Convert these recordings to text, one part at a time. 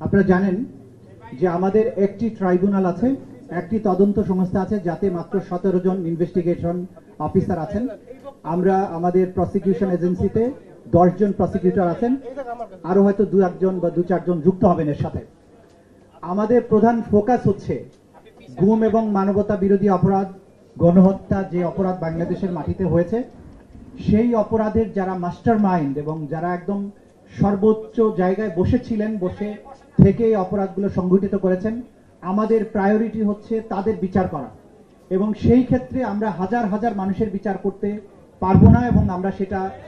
আপনারা জানেন যে আমাদের একটি ট্রাইব্যুনাল আছে, একটি তদন্ত সংস্থা আছে, যাতে মাত্র 17 জন ইনভেস্টিগেশন অফিসার আছেন। আমরা আমাদের প্রসিকিউশন এজেন্সিতে 10 জন প্রসিকিউটর আছেন, আরো হয়তো 2-1 জন বা 2-4 জন যুক্ত হবেন এর সাথে। আমাদের প্রধান ফোকাস হচ্ছে গুম এবং মানবতা বিরোধী অপরাধ, গণহত্যা যে অপরাধ বাংলাদেশের মাটিতে হয়েছে, সেই অপরাধের যারা মাস্টার মাইন্ড এবং যারা একদম সর্বোচ্চ জায়গায় বসেছিলেন, বসে থেকে এই অপরাধগুলো সংঘটিত করেছেন, আমাদের প্রায়োরিটি হচ্ছে তাদের বিচার করা। এবং সেই ক্ষেত্রে আমরা হাজার হাজার মানুষের বিচার করতে পারবো না এবং আমরা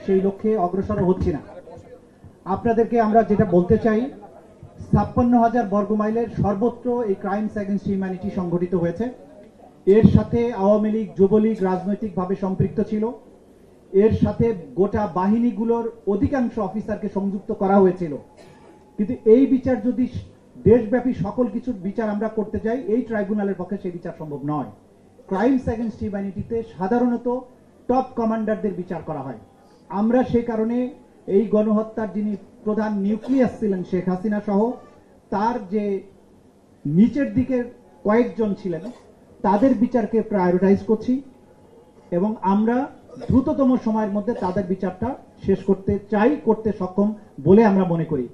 সেই লক্ষ্যে অগ্রসর হচ্ছি না। আপনাদেরকে আমরা যেটা বলতে চাই, 56,000 বর্গমাইলের সর্বত্র এই ক্রাইমস এগেইনস্ট হিউম্যানিটি সংঘটিত হয়েছে। এর সাথে আওয়ামী লীগ, যুবলীগ রাজনৈতিকভাবে সম্পৃক্ত ছিল। এর সাথে গোটা বাহিনীগুলোর অধিকাংশ অফিসারকে সংযুক্ত করা হয়েছিল। কিন্তু এই বিচার যদি দেশব্যাপী সকল কিছুর বিচার আমরা করতে যাই, এই ট্রাইব্যুনালের পক্ষে সেই বিচার সম্ভব নয়। ক্রাইমস এগেইনস্ট হিউম্যানিটিতে সাধারণত টপ কমান্ডারদের বিচার করা হয়। আমরা সেই কারণে এই গণহত্যার যিনি প্রধান নিউক্লিয়াস ছিলেন শেখ হাসিনা সহ তার যে নিচের দিকের কয়েকজন ছিলেন, তাদের বিচারকে প্রায়োরিটাইজ করছি এবং আমরা দ্রুততম সময়ের মধ্যে তাদের বিচারটা শেষ করতে চাই, করতে সক্ষম বলে আমরা মনে করি।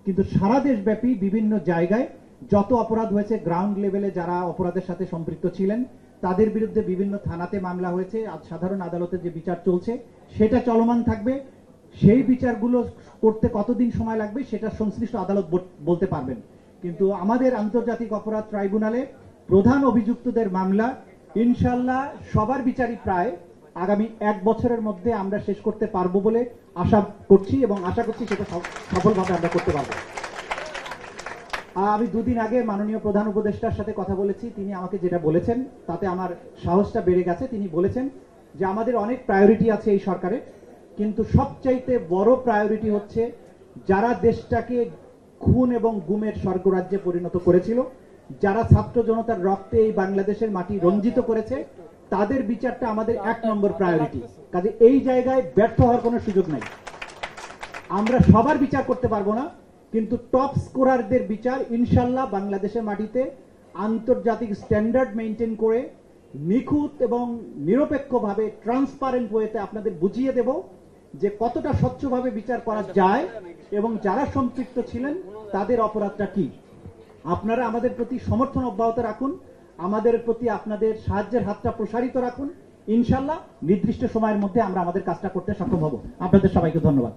কিন্তু সারা দেশব্যাপী বিভিন্ন জায়গায় যত অপরাধ হয়েছে, গ্রাউন্ড লেভেলে যারা অপরাধের সাথে সম্পৃক্ত ছিলেন তাদের বিরুদ্ধে বিভিন্ন থানাতে মামলা হয়েছে। আজ সাধারণ আদালতে যে বিচার চলছে সেটা চলমান থাকবে। সেই বিচারগুলো করতে কতদিন সময় লাগবে সেটা সংশ্লিষ্ট আদালত বলতে পারবেন। কিন্তু আমাদের আন্তর্জাতিক অপরাধ ট্রাইব্যুনালে প্রধান অভিযুক্তদের মামলা ইনশাল্লাহ সবার বিচারই প্রায় আগামী 1 বছরের মধ্যে আমরা শেষ করতে পারবো বলে আশা করছি এবং আশা করছি সেটা সফলভাবে আমরা করতে পারবো। আমি 2 দিন আগে মাননীয় প্রধান উপদেষ্টার সাথে কথা বলেছি। তিনি আমাকে যেটা বলেছেন তাতে আমার সাহসটা বেড়ে গেছে। তিনি বলেছেন যে আমাদের অনেক প্রায়োরিটি আছে এই সরকারে, কিন্তু সবচাইতে বড় প্রায়োরিটি হচ্ছে যারা দেশটাকে খুন এবং গুমের স্বর্গরাজ্যে পরিণত করেছিল, যারা ছাত্র জনতার রক্তে এই বাংলাদেশের মাটি রঞ্জিত করেছে, তাদের বিচারটা আমাদের 1 নম্বর প্রায়োরিটি। কাজে এই জায়গায় ব্যর্থ হওয়ার কোনো সুযোগ নাই। আমরা সবার বিচার করতে পারবো না, কিন্তু টপ স্কোরারদের বিচার ইনশাল্লাহ বাংলাদেশের মাটিতে আন্তর্জাতিক স্ট্যান্ডার্ড মেনটেন করে নিখুঁত এবং নিরপেক্ষভাবে ট্রান্সপারেন্ট ওয়েতে আপনাদের বুঝিয়ে দেব যে কতটা স্বচ্ছভাবে বিচার করা যায় এবং যারা সম্পৃক্ত ছিলেন তাদের অপরাধটা কি। আপনারা আমাদের প্রতি সমর্থন অব্যাহত রাখুন, আমাদের প্রতি আপনাদের সাহায্যের হাতটা প্রসারিত রাখুন। ইনশাল্লাহ নির্দিষ্ট সময়ের মধ্যে আমরা আমাদের কাজটা করতে সক্ষম হব। আপনাদের সবাইকে ধন্যবাদ।